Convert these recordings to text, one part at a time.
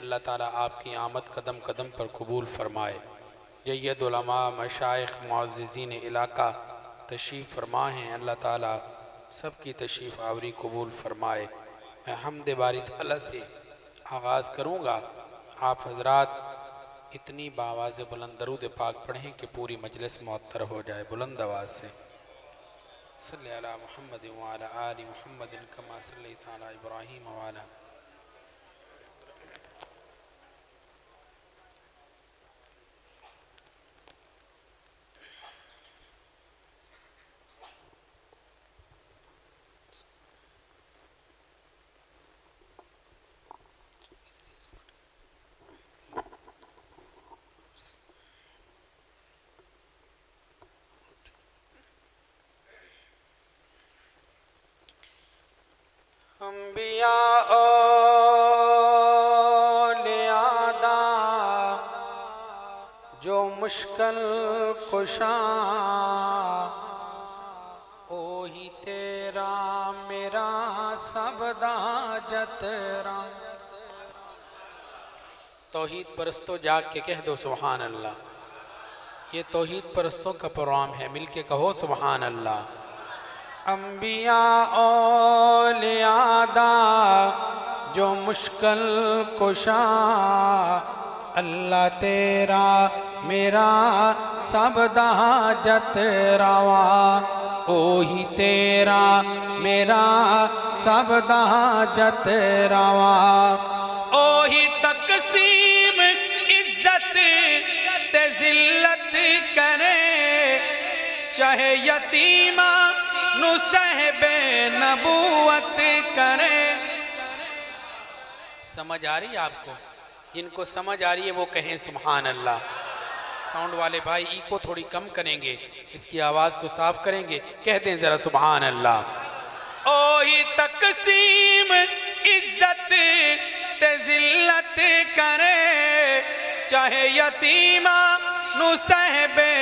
अल्लाह ताला आपकी आमद कदम कदम पर कबूल फ़रमाए। जय्यद उलमा मशाइख मुअज़्ज़िज़ीन इलाका तशरीफ़ फरमा हैं, अल्लाह ताला सबकी तशरीफ़ आवरी कबूल फ़रमाए। मैं हम्द बारी ताला से आगाज़ करूँगा। आप हज़रात इतनी बावाज़ बुलंद दरूद पाक पढ़ें कि पूरी मजलिस मुअत्तर हो जाए। बुलंद आवाज़ से सल्ली अला मुहम्मद व अला आलि मुहम्मद कमा सल्लैता अला इब्राहीम व अला अम्बिया औलियादा जो मुश्किल कुशा ओही तेरा मेरा सबदा जतरा। तौहीद परस्तों जाग के कह दो सुभान अल्लाह। ये तौहीद परस्तों का प्रोग्राम है, मिल के कहो सुभान अल्लाह। अम्बिया औलियादा जो मुश्किल कुशा अल्लाह तेरा मेरा सबदा जतरावा। ओही तेरा मेरा सबदा जतरावा। ओही तकसीम इज्जत ते जिल्लत करे चाहे यतीमा नु सहबे नबूवत करे। समझ आ रही है आपको? जिनको समझ आ रही है वो कहें सुभान अल्लाह। साउंड वाले भाई ई को थोड़ी कम करेंगे, इसकी आवाज़ को साफ करेंगे, कह दें ज़रा सुभान अल्लाह। ओही तकसीम इज्जत ते जिल्लत करे चाहे यतीमा नु सहबे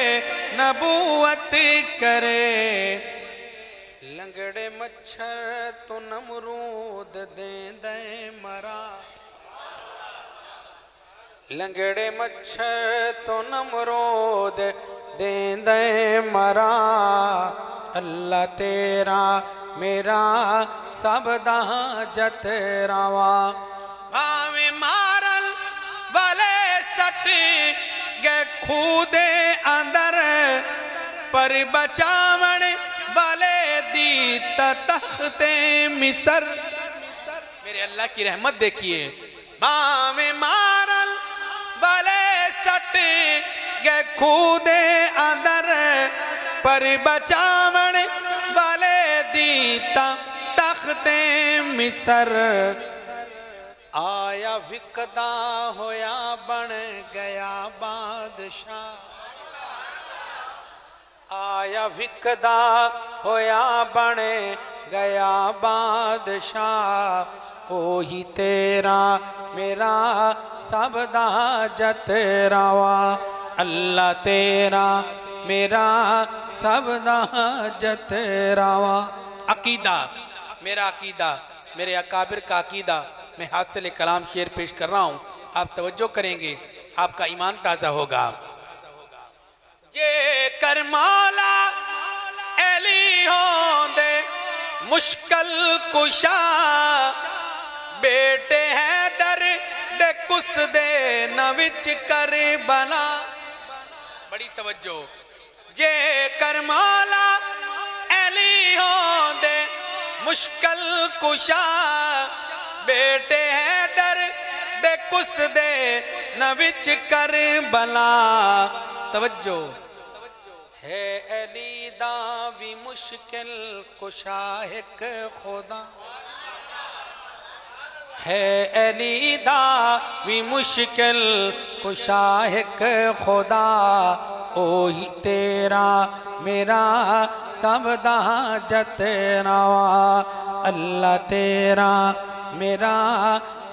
नबूवत करे। लंगड़े मच्छर तो नमरूद दे दे मरा। लंगड़े मच्छर तो नमरूद दे दे मरा। अल्लाह तेरा मेरा सबदा जतरावा। भावे मारल वाले सट गए खूदे अंदर पर बचावण वाले दी तख्ते मिसर। मेरे अल्लाह की रहमत देखिए। भावे मारल वाले सट गए खूदे अंदर पर बचावण वाले दी तख्ते मिसर। आया विकदा होया बन गया बादशाह। आया विकदा होया बन गया बादशाह। ओही तेरा मेरा सबदा जतरावा। अल्लाह तेरा मेरा सबदा जतरावा। अकीदा मेरा अकीदा, मेरे अकाबिर का अकीदा, मैं हाथ से कलाम शेर पेश कर रहा हूँ, आप तवज्जो करेंगे, आपका ईमान ताज़ा होगा। जे कर मौला एली होंदे मुश्किल कुशा बेटे हैं दर दे कुस दे न विच कर बला। बड़ी तवज्जो। जे कर मौला एली होंदे मुश्किल कुशा बेटे हैं दर दे कुस दे न विच कर बला। तवज्जो है अली दा भी मुश्किल कुशा एक खुदा। है अली दा भी मुश्किल कुशा एक खुदा। ओही तेरा मेरा सबदा जतरावा। अल्लाह तेरा मेरा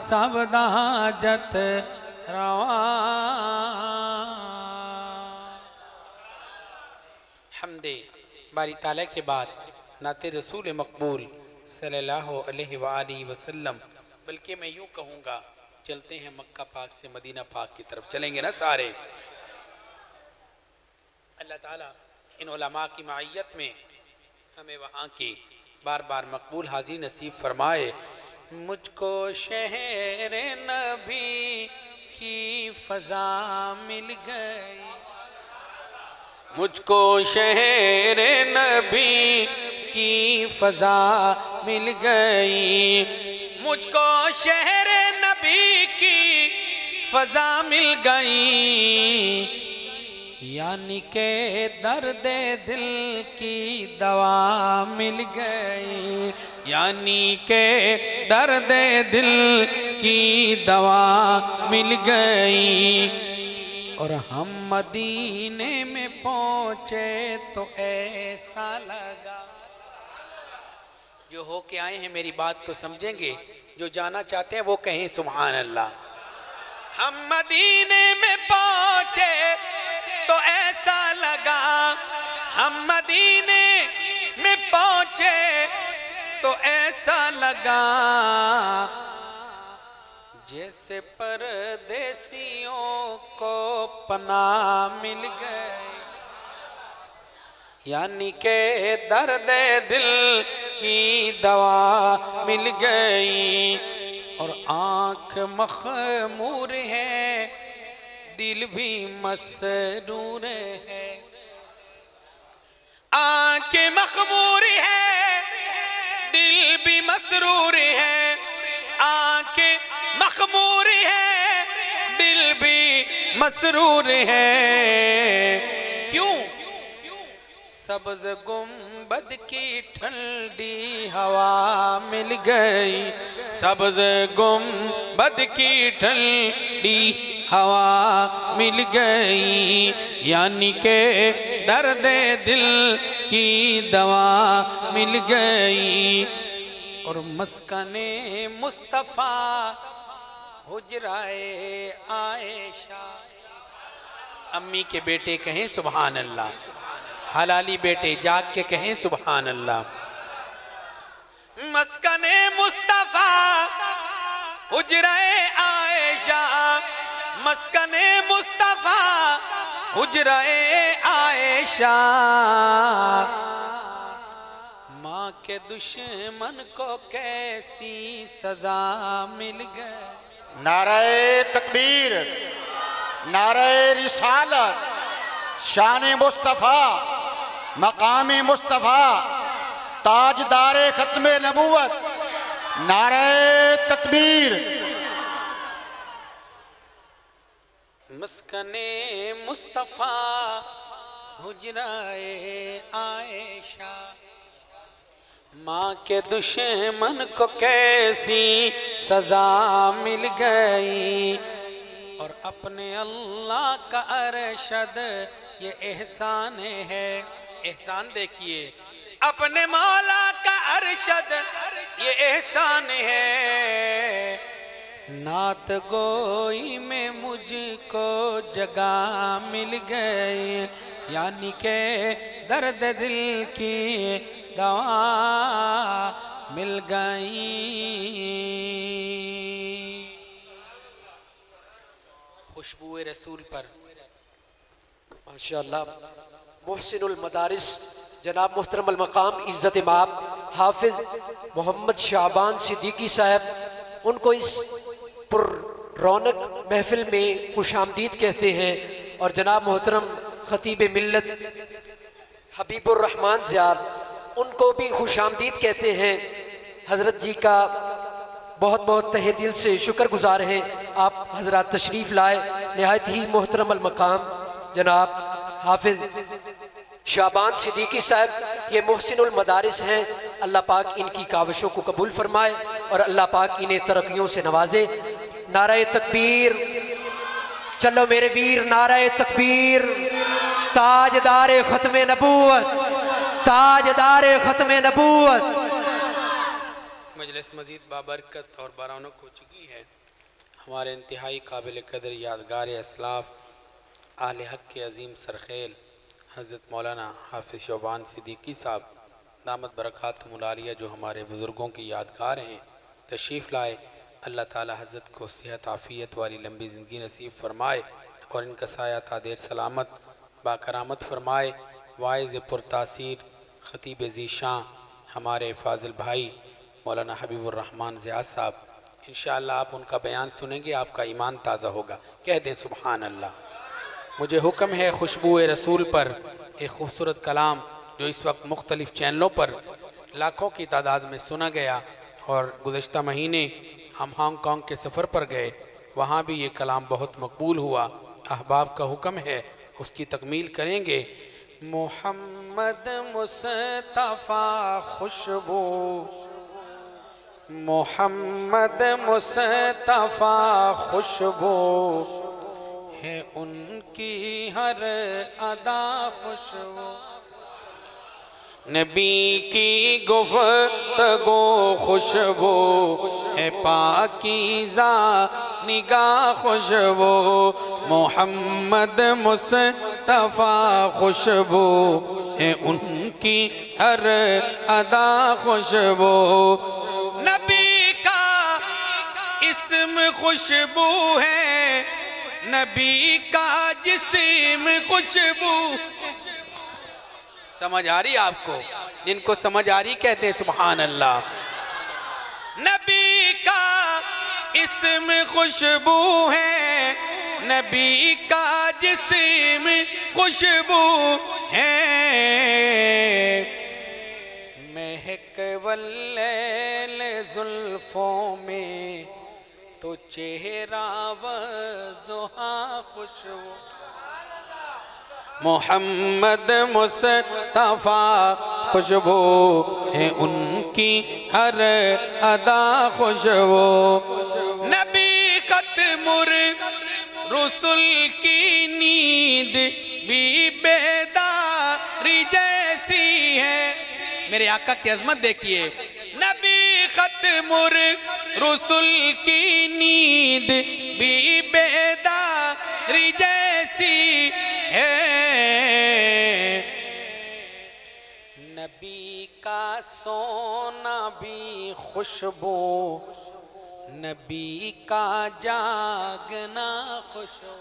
सबदा जतरावा। हमदे बारी ताला के बाद नाते रसूल मकबूल सल्लल्लाहु अलैहि वसल्लम, बल्कि मैं यूँ कहूँगा चलते हैं मक्का पाक से मदीना पाक की तरफ चलेंगे ना सारे। अल्लाह ताला इन उलमा की मायत में हमें वहाँ की बार बार मकबूल हाज़िरी नसीब फरमाए। मुझको शहर नबी की फ़ज़ा मिल गई, मुझको शहर नबी की फ़ज़ा मिल गई, मुझको शहर नबी की फ़ज़ा मिल गई, यानी के दर्द दिल की दवा मिल गई, यानी के दर्द दिल की दवा मिल गई। और हम मदीने में पहुँचे तो ऐसा लगा, जो हो के आए हैं मेरी बात को समझेंगे, जो जाना चाहते हैं वो कहें सुभान अल्लाह। हम मदीने में पहुँचे तो ऐसा लगा, हम मदीने में पहुँचे तो ऐसा लगा, जैसे परदेसियों को पनाह मिल गई, यानी के दर्द दिल की दवा मिल गई। और आँख मखमूर है, दिल भी मसरूर है, आँख मखमूर है, दिल भी मसरूर है, आँख मखमूर है, दिल भी मसरूर है। क्यों? सब्ज़ गुंबद की ठंडी हवा मिल गई, सब्ज़ गुंबद की ठंडी हवा मिल गई, यानी के दर्द दिल की दवा मिल गई। और मस्कने मुस्तफ़ा हुजराए आयशा, अम्मी के बेटे कहें सुभान अल्लाह, हलाली बेटे जाग के कहें सुभान अल्लाह। मस्कने मुस्तफ़ा हुजराए आयशा, मस्कने मुस्तफ़ा हुजराए आयशा, माँ के दुश्मन को कैसी सजा मिल गई। नारे तकबीर, नारे रिसालत, शान मुस्तफ़ा, मकाम मुस्तफ़ा, ताजदारे खत्मे नबूवत, नारे तकबीर। मस्कने मुस्तफ़ा हुजराए आयशा, माँ के दुश्मन को कैसी सजा मिल गई। और अपने अल्लाह का अरशद ये एहसान है, एहसान देखिए, अपने मौला का अरशद ये एहसान है, नात गोई में मुझको जगह मिल गई, यानी के दर्द दिल की दवा मिल गई। खुशबुए रसूल पर माशाअल्लाह। मोहसिनुल मदारिस जनाब मोहतरम अल मकाम इज़्ज़त माब हाफिज मोहम्मद शाबान सिद्दीकी साहब, उनको इस पुर रौनक महफिल में खुशामदीद कहते हैं। और जनाब मोहतरम खतीब मिल्लत हबीबुर रहमान ज़ियाद, उनको भी खुशामदीद कहते हैं। हज़रत जी का बहुत बहुत तहे दिल से शुक्रगुजार हैं, आप हज़रात तशरीफ़ लाए। नहायत ही मोहतरम अल मकाम जनाब हाफिज शाबान सिद्दीकी साहब, ये मोहसिनुल मदारिस हैं। अल्लाह पाक इनकी काविशों को कबूल फरमाए और अल्लाह पाक इन्हें तरक्कियों से नवाजे। नारे तकबीर, चलो मेरे वीर, नारे तकबीर। ताजदारे खत्मे नबूवत, ताजदारे खत्मे नबूवत। मजलिस मजीद बाबरकत और बारौनक हो चुकी है। हमारे इंतहाई काबिल कदर यादगार असलाफ आले हक के अजीम सरखेल हज़रत मौलाना हाफिज़ शाबान सिद्दीकी साहब दामत बरकातुहुमुल आलिया, जो हमारे बुज़ुर्गों की यादगार हैं, तशरीफ़ लाए। अल्लाह ताला हज़रत को सेहत आफ़ियत वाली लंबी ज़िंदगी नसीब फ़रमाए और इनका साया तादेर सलामत बाकरामत फ़रमाए। वाइज़ पुरतासीर ख़तीब ज़ीशां हमारे फ़ाज़िल भाई मौलाना हबीबुर्रहमान ज़ियाद साहब, इंशाअल्लाह आप उनका बयान सुनेंगे, आपका ईमान ताज़ा होगा। कह दें सुबहान अल्लाह। मुझे हुक्म है खुशबू रसूल पर एक खूबसूरत कलाम जो इस वक्त मुख्तलिफ़ चैनलों पर लाखों की तादाद में सुना गया, और गुज़श्ता महीने हम हांगकांग के सफ़र पर गए, वहाँ भी ये कलाम बहुत मकबूल हुआ। अहबाब का हुक्म है, उसकी तकमील करेंगे। मोहम्मद मुस्तफ़ा खुशबू, मोहम्मद मुस्तफ़ा खुशबू है उनकी हर अदा खुशबू। नबी की गुफ्तगू खुशबू है पाकीज़ा निगाह खुशबू। मोहम्मद मुस्तफ़ा खुशबू है उनकी हर अदा खुशबू। नबी का इस्म खुशबू है, नबी का जिस्म खुशबू। समझ आ रही आपको? जिनको समझ आ रही कहते हैं सुभान अल्लाह। नबी का इस्म खुशबू है, नबी का जिस्म खुशबू है। महक वल्लैल जुल्फों में तो चेहरा वज़ुहा खुशबू। मोहम्मद मुस्तफ़ा खुशबू है उनकी हर अदा खुशबू। नबी खत्मुर रसूल की नींद भी बेदारी जैसी है। मेरे आका की अज़मत देखिए। नबी खत्मुर रसूल की नींद भी बेदारी जैसी है। नबी का सोना भी खुशबू, नबी का जागना खुशबू।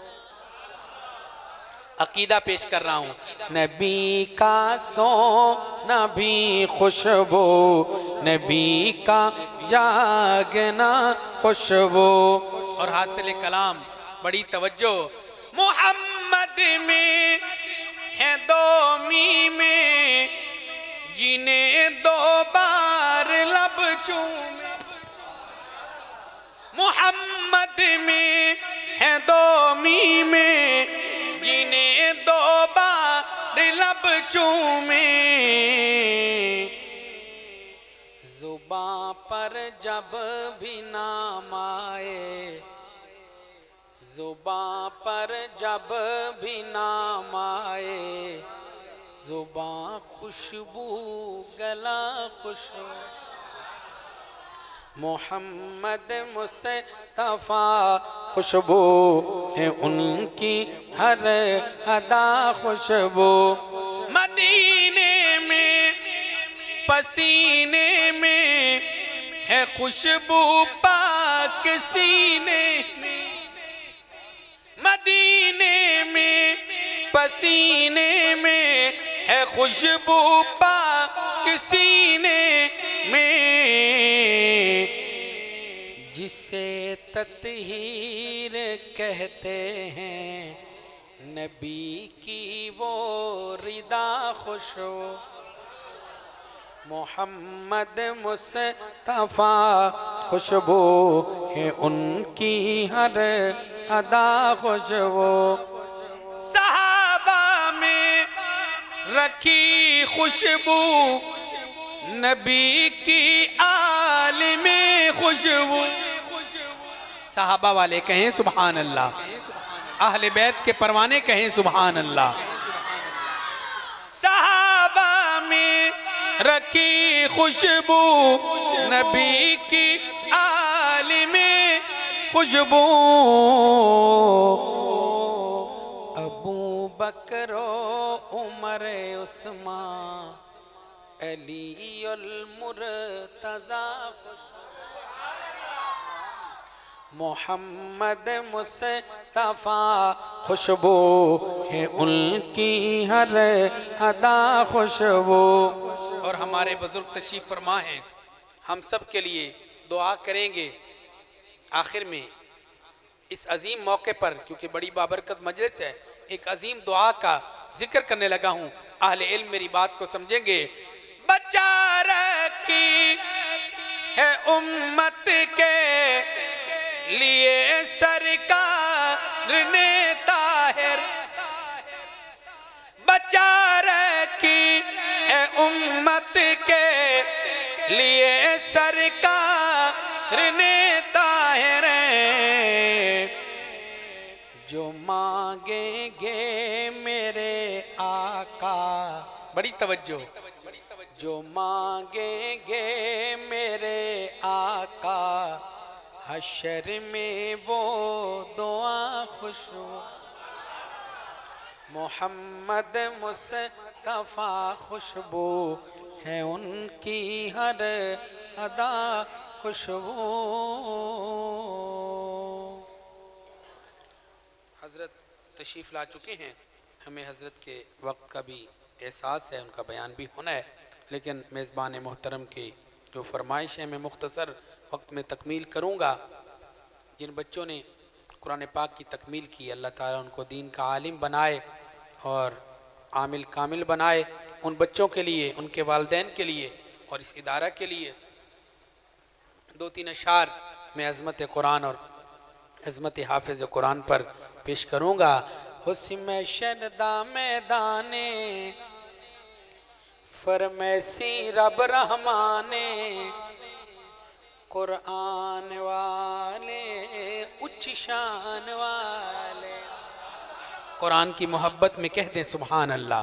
अकीदा पेश कर रहा हूँ। नबी का सोना भी खुशबू, नबी का जागना खुशबू। और हासिल कलाम बड़ी तवज्जो। मोहम्मद में है दो मीमें, जिन्हें दो बार लब चूमे। मोहम्मद में है दो मीमें, जिन्हें दो बार लब चूमे। जुबां पर जब भी नाम आए, जुबां पर जब भी नाम आए, जुबां खुशबू गला खुशबू। मोहम्मद मुस्तफ़ा खुशबू है उनकी हर अदा खुशबू। मदीने में पसीने में है खुशबू पाक सीने में। मदीने में पसीने में है खुशबू पाक सीने में। जिसे तत्हीर कहते हैं, नबी की वो रिदा खुशबू। मोहम्मद मुस्तफ़ा खुशबू है उनकी हर अदा खुशबू। सहाबा में रखी खुशबू, नबी की आल में खुशबू। सहाबा वाले कहें सुभान अल्लाह, अहले बैत के परवाने कहें सुभान अल्लाह। सहाबा में रखी खुशबू, नबी की आल में खुशबू। अबू बकर उमर उस्मान अली अल मुर्तज़ा। मोहम्मद मुस्तफ़ा खुशबू है उनकी हर अदा खुशबू। और हमारे बुजुर्ग तशरीफ फरमा हैं, हम सब के लिए दुआ करेंगे। आखिर में इस अजीम मौके पर, क्योंकि बड़ी बाबरकत मजलिस है, एक अजीम दुआ का जिक्र करने लगा हूँ। अहले इल्म मेरी बात को समझेंगे। बचा रखी है उम्मत के लिए सरकार ने ताहिर, बचा रखी है उम्मत के लिए सरकार ने ताहिर, जो मांगेंगे मेरे आका, बड़ी तवज्जो, जो मांगेंगे मेरे आका हशर में वो दुआ खुशबू। मोहम्मद मुस्तफ़ा खुशबू है उनकी हर अदा खुशबू। हज़रत तशरीफ़ ला चुके हैं, हमें हज़रत के वक्त का भी एहसास है, उनका बयान भी होना है, लेकिन मेज़बान मोहतरम की जो फरमाइश है मैं मुख्तसर वक्त में तकमील करूँगा। जिन बच्चों ने कुरान पाक की तकमील की, अल्लाह ताला उनको दीन का आलिम बनाए और आमिल कामिल बनाए। उन बच्चों के लिए, उनके वालिदैन के लिए और इस इदारा के लिए दो तीन अशार मैं अज़मत कुरान और अज़मत हाफिज़ कुरान पर पेश करूँगा। हुस्न शरदा मैदाने फरमैसी रब रहमाने, कुरान वाले उच्च शान वाले। कुरान की मोहब्बत में कह दें सुभान अल्लाह।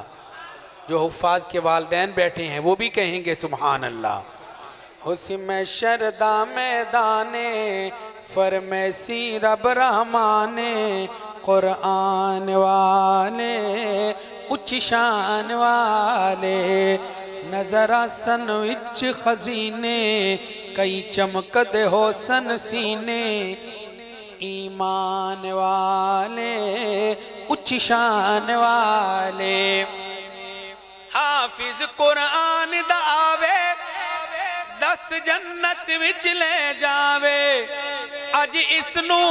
जो हुफ़ाज़ के वालिदैन बैठे हैं वो भी कहेंगे सुभान अल्लाह। हुस्न शरदा मैदाने फरमैसी रब रहमाने, कुरान वाले उच्च शान वाले। नजरा सन विच खजीने कई चमकदे हो सन सीने, ईमान वाले उच्च शान वाले। हाफिज कुरान दा आवे 10 जन्नत विच ले जावे, अज इसनू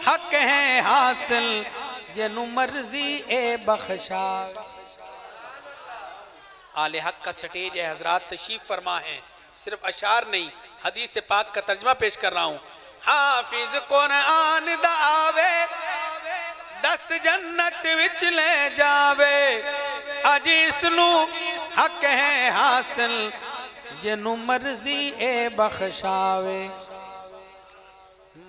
हक है हासिल जनु मर्जी ए बख्शा। आले हक का स्टेज है, हजरात तशरीफ फरमा है। सिर्फ अशार नहीं, हदीस पाक का तर्जमा पेश कर रहा हूँ। हाफिज कुरान दा आवे 10 जन्नत विच ले जावे, अज इसनू हक है हासिल जनु मर्जी ए बख्शावे।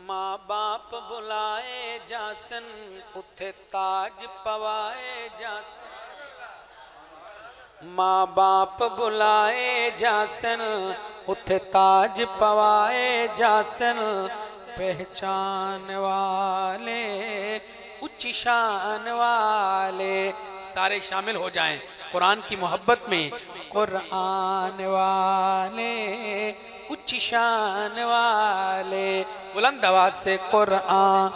माँ बाप बुलाए जासन उथे ताज पवाए जासन, माँ बाप बुलाए जासन उथे ताज पवाए जासन। पहचान वाले उच्च शान वाले, सारे शामिल हो जाएं कुरान की मोहब्बत में। कुरान वाले उच्च शान वाले, बुलंद आवाज से कुरान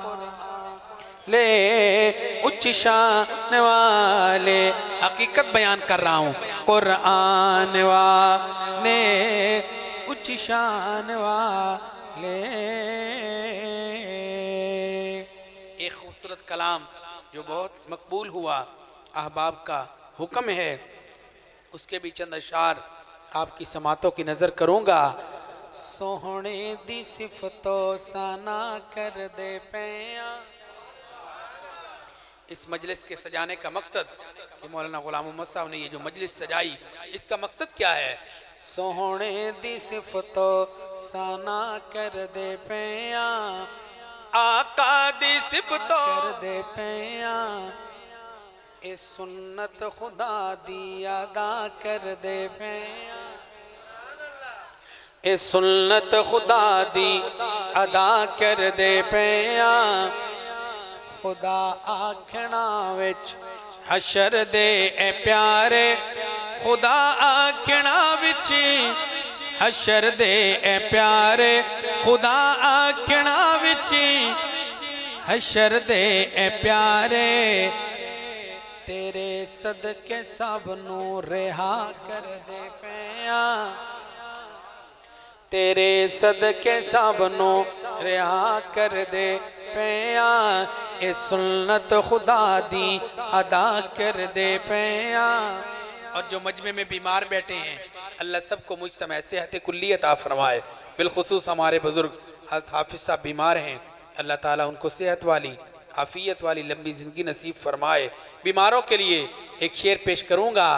ले उच्च शान वाले। हकीकत बयान कर रहा हूँ, कुरान वाले उच्च शान वाले। एक खूबसूरत कलाम जो बहुत मकबूल हुआ, अहबाब का हुक्म है, उसके भी चंद अशार आपकी समातों की नज़र करूँगा। सोहने दी सिफतो सना कर दे पैया। इस मजलिस के सजाने का मकसद कि मौलाना गुलाम मोहम्मद साहब ने ये जो मजलिस सजाई, इसका मकसद क्या है? सोहने दी सिफतो सना कर दे पैया, आका दी सिफतो कर दे पैया। ए सुन्नत खुदा दी अदा कर दे पैया, ए सुन्नत खुदा दी अदा कर दे पैया। खुदा आखना विच हशर दे ए प्यारे, खुदा आखना विच हशर दे ए प्यारे खुदा आखना विच हशर दे ए प्यारे तेरे सदके सब नू रिहा कर दे पिया तेरे सदके सब नू रिहा कर दे पिया ए सुन्नत खुदा दी अदा कर दे पिया। और जो मजमे में बीमार बैठे हैं अल्लाह सबको मुझ समय सेहत कुल्ली अता फरमाए। बिलखुसूस हमारे बुजुर्ग हाफिज साहब बीमार हैं, अल्लाह ताला उनको सेहत वाली आफियत वाली लंबी ज़िंदगी नसीब फरमाए। बीमारों के लिए एक शेर पेश करूँगा।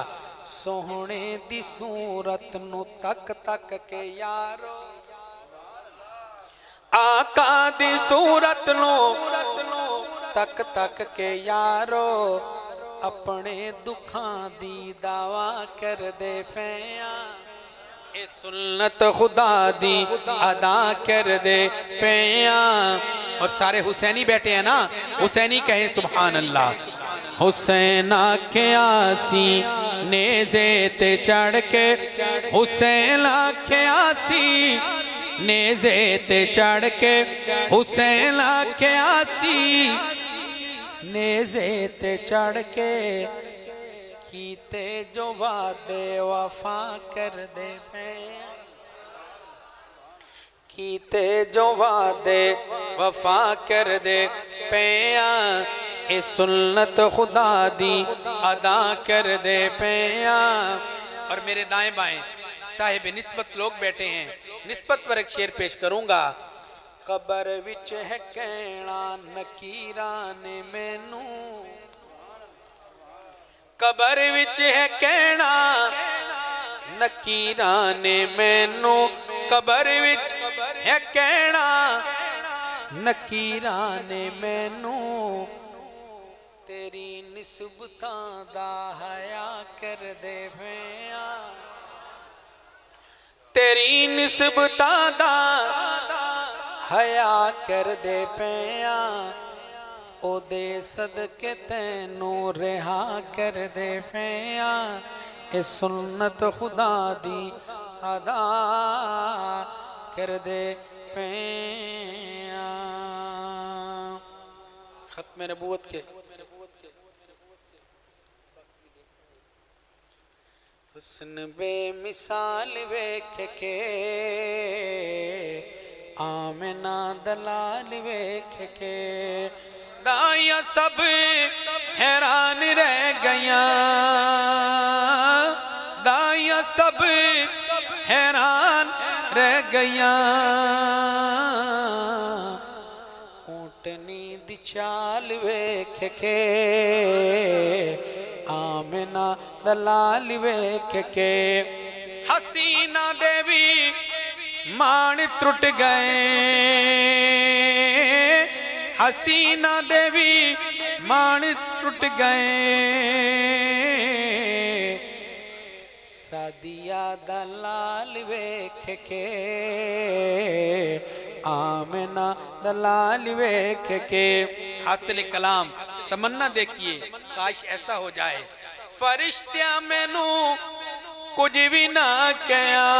सोहने दी सूरत नु तक तक के यारो आका दी सूरत नु तक तक के यारो अपने दुखां दी दावा कर दे पिया ए सुन्नत खुदा दी अदा कर दे पिया। और सारे हुसैनी बैठे हैं ना, हुसैनी कहें सुभान अल्लाह। हुसैन आखियासी नेज़े ते चढ़ के हुसैन आखियासी नेज़े ते चढ़ के हुसैन आखियासी नेज़े ते चढ़ के कीते जो वादे वफा कर दे कीते जो वादे वफा कर दे पिया ए सुन्नत खुदा दी अदा कर दे पिया। और मेरे दाएं बाएं साहिब निस्बत लोग बैठे हैं, निस्बत पर एक शेर पेश करूंगा। कबर विच है कहना नकीरा ने मैनू कबर विच है कहना नकीरा ने मैनू कबर विच है कहना नकीरा ने मैनू तेरी निस्बतां दा हया कर दे पिया तेरी निस्बतां दा हया कर दे पिया ओदे सदके तैनू रिहा कर दे पिया ए सुन्नत खुदा दी अदा कर दे पिया। खत्म नबूवत के हुस्न बेमिसाल वेख के आमिना दलाल वेख के दाइया सब हैरान रह गया दाइया सब हैरान रह गया ऊंटनी दी चाल वेख के आमिना दलाल वेख के हसीना देवी मान त्रुट गए हसीना देवी मान टूट गए सादिया दलाल वेख के आमिना दलाल वेख के। हासिल कलाम तमन्ना देखिए काश ऐसा हो जाए फरिश्तिया मैनू कुछ भी ना कया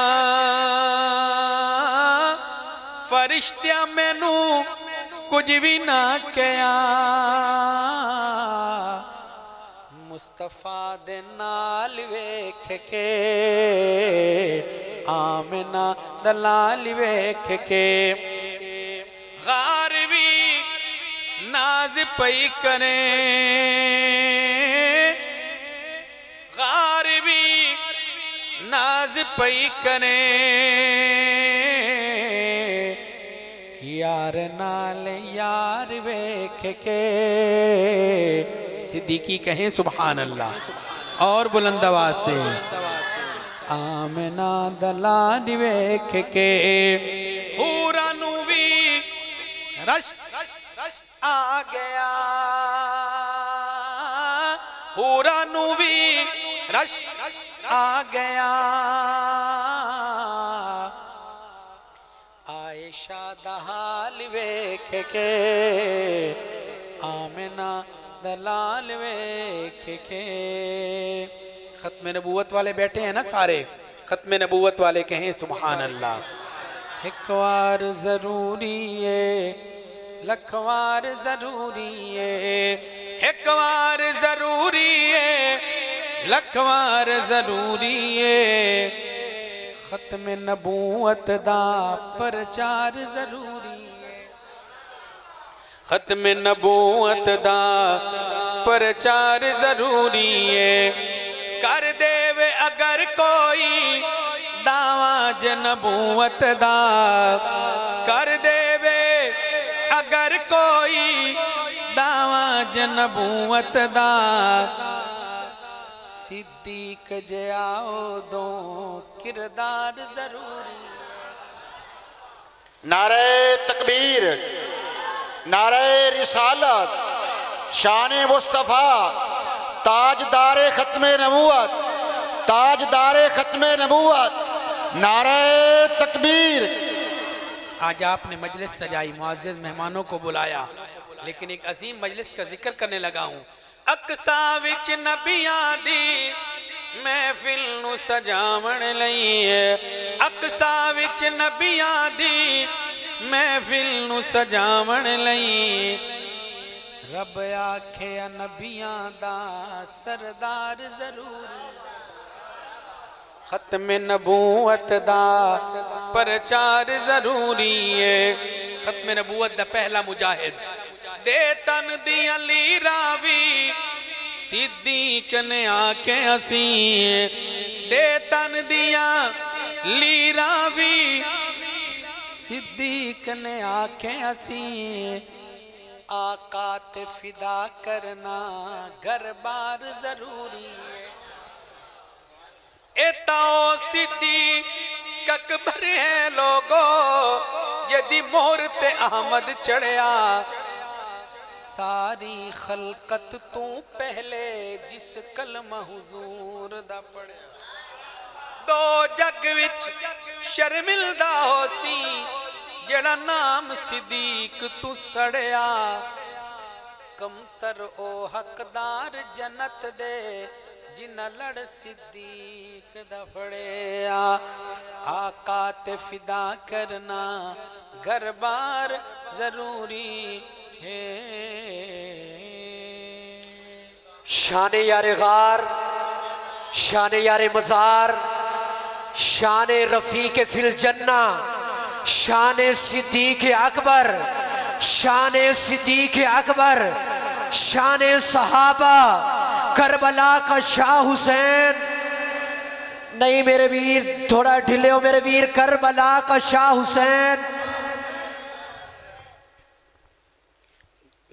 फरिश्तिया मैनू कुछ भी ना कया मुस्तफा दे नाल वेख के आमिना दलाल वेख के गार भी नाज पई करे गार भी नाज पई करे यार नाल यार वेख के सिद्दीकी कहें सुभान अल्लाह और बुलंद आवाज से आमिना दलाल वेख के हूरा नू भी रश आ गया हूरा नू भी रश आ गया आयशा दा हाल वेख के आमिना दलाल वेख के। खत्म नबूवत वाले बैठे हैं ना सारे, ख़त्म नबूवत वाले कहें सुभान अल्लाह। एक बार ज़रूरी है, लखवार ज़रूरी है, एक बार ज़रूरी है, लखवार ज़रूरी है, ख़त्म नबूवत दा प्रचार ज़रूरी है, ख़त्म नबूवत दा प्रचार ज़रूरी है। कर देवे अगर कोई दावा नबूवत दा, कर देवे अगर कोई दावा नबूवत दा, सिद्दीक जयाओ दो किरदार जरूरी। नारे तकबीर, नारे रिसालत, शान मुस्तफ़ा, ताजदारे ख़त्मे नबूवत, ताजदारे ख़त्मे नबूवत, नारे तकबीर। आज आपने मजलिस सजाई, मुअज़्ज़िज़ मेहमानों को बुलाया, लेकिन एक अजीम मजलिस का जिक्र करने लगा हूँ। अक्सा विच नबियां दी महफिल नू सजावण लई है, अक्सा विच नबियां दी महफिल नू सजावण लई, रब आखे नबियां दा सरदार जरूरी, ख़त्म नबूवत दा प्रचार जरूरी है। ख़त्म नबूवत दा पहला मुजाहिद दे तन दियां लीरावी, सिद्दीक ने आके असी दे तन दियां लीरावी, सिद्दीक ने आके असी, आका ते फिदा करना घर बार जरूरी है। एताओ सिद्दीक अकबर है लोगो, यदि मोहर ते अहमद चढ़िया, सारी खलकत तू पहले जिस कलमा हुजूर दा पढ़िया, दो जग विच शर्मिलदा होसी, जेड़ा नाम सिद्दीक तू सड़िया, कमतर ओ हकदार जन्नत दे, जिन्ना लड़ सिद्दीक दा फड़िया, आका ते फिदा करना घर बार जरूरी है। शान यार गार, शान यार मज़ार, शान रफ़ीक फिल जन्ना, शान सिद्दीक अकबर, शान सिद्दीक अकबर, शान सहाबा, करबला का शाह हुसैन। नहीं मेरे वीर, थोड़ा ढिले हो मेरे वीर, करबला का शाह हुसैन।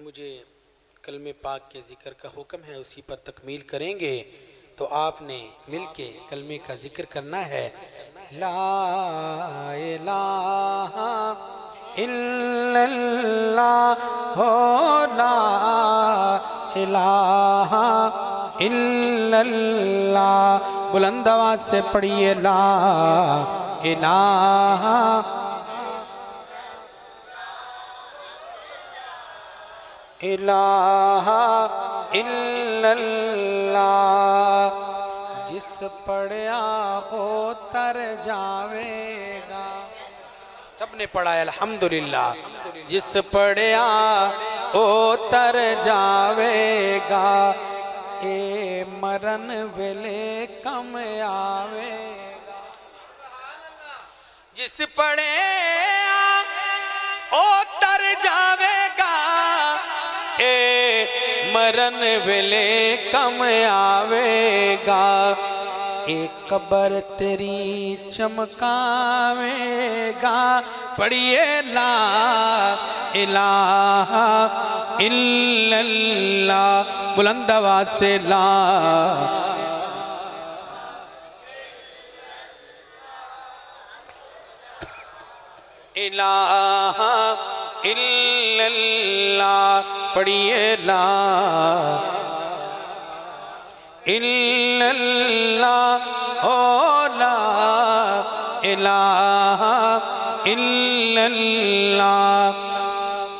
मुझे कलमे पाक के जिक्र का हुक्म है, उसी पर तकमील करेंगे, तो आपने मिलके कलमे का जिक्र करना है। ला इलाहा इल्लल्लाह हो, ला इलाहा इल्लल्लाह, बुलंद आवाज से पढ़िए ला इलाहा इलाहा इल्लल्लाह, जिस पढ़िया ओ तर जावेगा। सबने पढ़ा है अल्हम्दुलिल्लाह। जिस पढ़िया ओ तर जावेगा, ए मरन वेले कम आवेगा। जिस पढ़िया ओ तर जावेगा, ए मरन वेले कम आवेगा। एक कबर तेरी चमकावेगा, पढ़िए ला इलाहा इल्लल्लाह, बुलंद आवाज से ला इलाहा इल्लल्लाह, पढ़िए ला इल्लल्लाह, हो ला इलाहा इल्लल्लाह।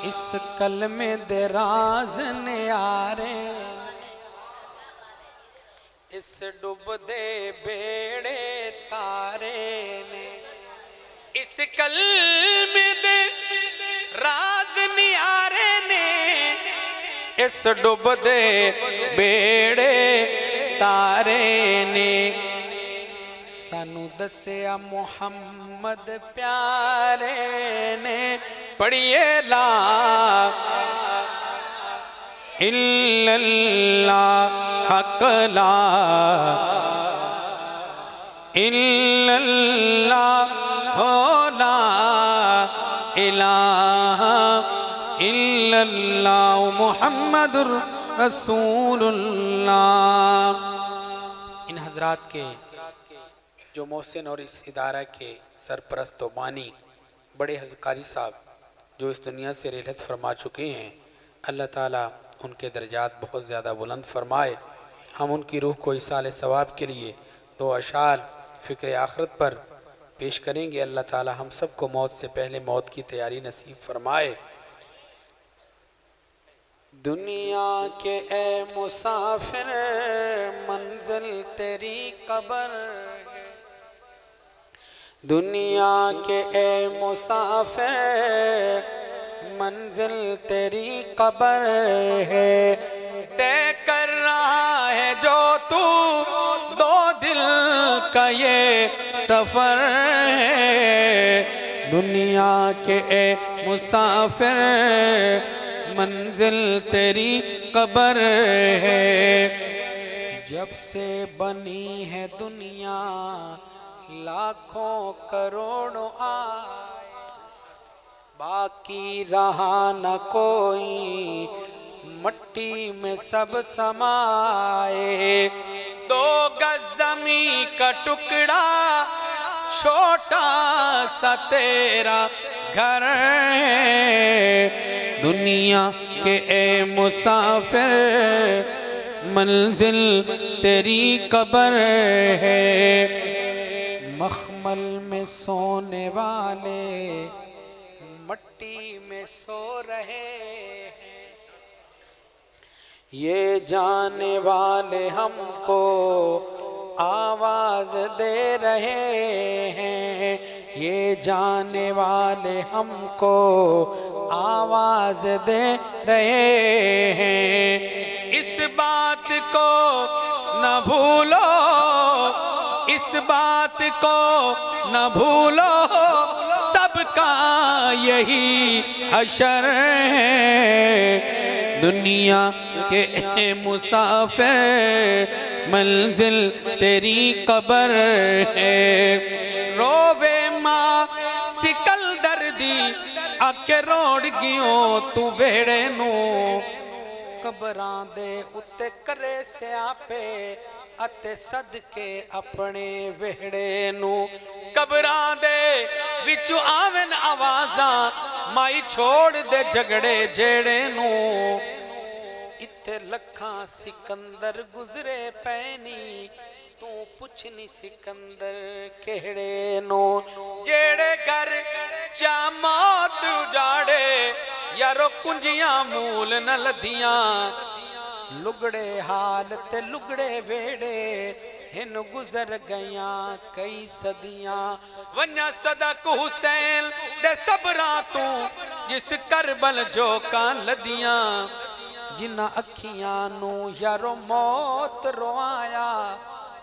इस कलमे दे राज न्यारे, इस डुबदे बेड़े तारे ने, इस कल्म दे राज नियारे ने, इस डुबदे बेड़े तारे ने सानू दसिया मुहम्मद प्यारे ने। पढ़िए ला इल्लल्लाह हक ला इल्लल्लाह हो ला इलाहा इल्लल्लाह मुहम्मदुर रसूलुल्लाह। इन हजरात के जो मोहसिन और इस इदारा के सरपरस्त व बानी बड़े हज़कारी साहब जो इस दुनिया से रहलत फरमा चुके हैं, अल्लाह ताला उनके दर्जात बहुत ज़्यादा बुलंद फरमाए। हम उनकी रूह को इसाले सवाब के लिए दो अशार फ़िक्र आखिरत पर पेश करेंगे। अल्लाह ताला हम सब को मौत से पहले मौत की तैयारी नसीब फरमाए। दुनिया के ए मुसाफिर मंजिल तेरी कब्र है, दुनिया के ए मुसाफिर मंजिल तेरी कब्र है। तय कर रहा है जो तू दो दिल का ये सफर है, दुनिया के ए मुसाफिर मंजिल तेरी कब्र है। जब से बनी है दुनिया लाखों करोड़ों आए, बाकी रहा न कोई मट्टी में सब समाए। दो गज ज़मीं का टुकड़ा छोटा सा तेरा घर है, दुनिया के ए मुसाफिर मंजिल तेरी कब्र है। मखमल में सोने वाले मट्टी में सो रहे हैं, ये जाने वाले हमको आवाज दे रहे हैं, ये जाने वाले हमको आवाज दे रहे हैं। इस बात को न भूलो, इस बात को न भूलो, सबका यही हशर है, दुनिया के मुसाफिर मंजिल तेरी कब्र है। रोवे माँ सिकंदर दी आके रोड़ गियो तू वेड़े नू, कबरां दे उत्ते करे स्यापे अते सदके अपने वेड़े नू। कबरां दे विचों आवन आवाज़ां माई छोड़ दे झगड़े जेड़े नू, इत्थे लखां सिकंदर गुजरे पैनी तू पुछनी सिकंदर केड़े नू। जेड़े घर चा मौत उजाड़े यारो कुंजियां मूल न लदियां, लुगड़े हाल ते लुगड़े वेड़े हिन गुजर गया कई सदियां। वन्या सदक हुसैन दे सबरा तू जिस करबल जो कान लदियां, जिन्ना अखियां नू यारो मौत रोआया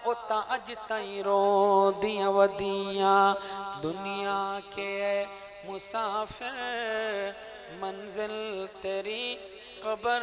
ओ ता अज ताई रोंदियां वदियां। दुनिया के मुसाफिर मंजिल तेरी कब्र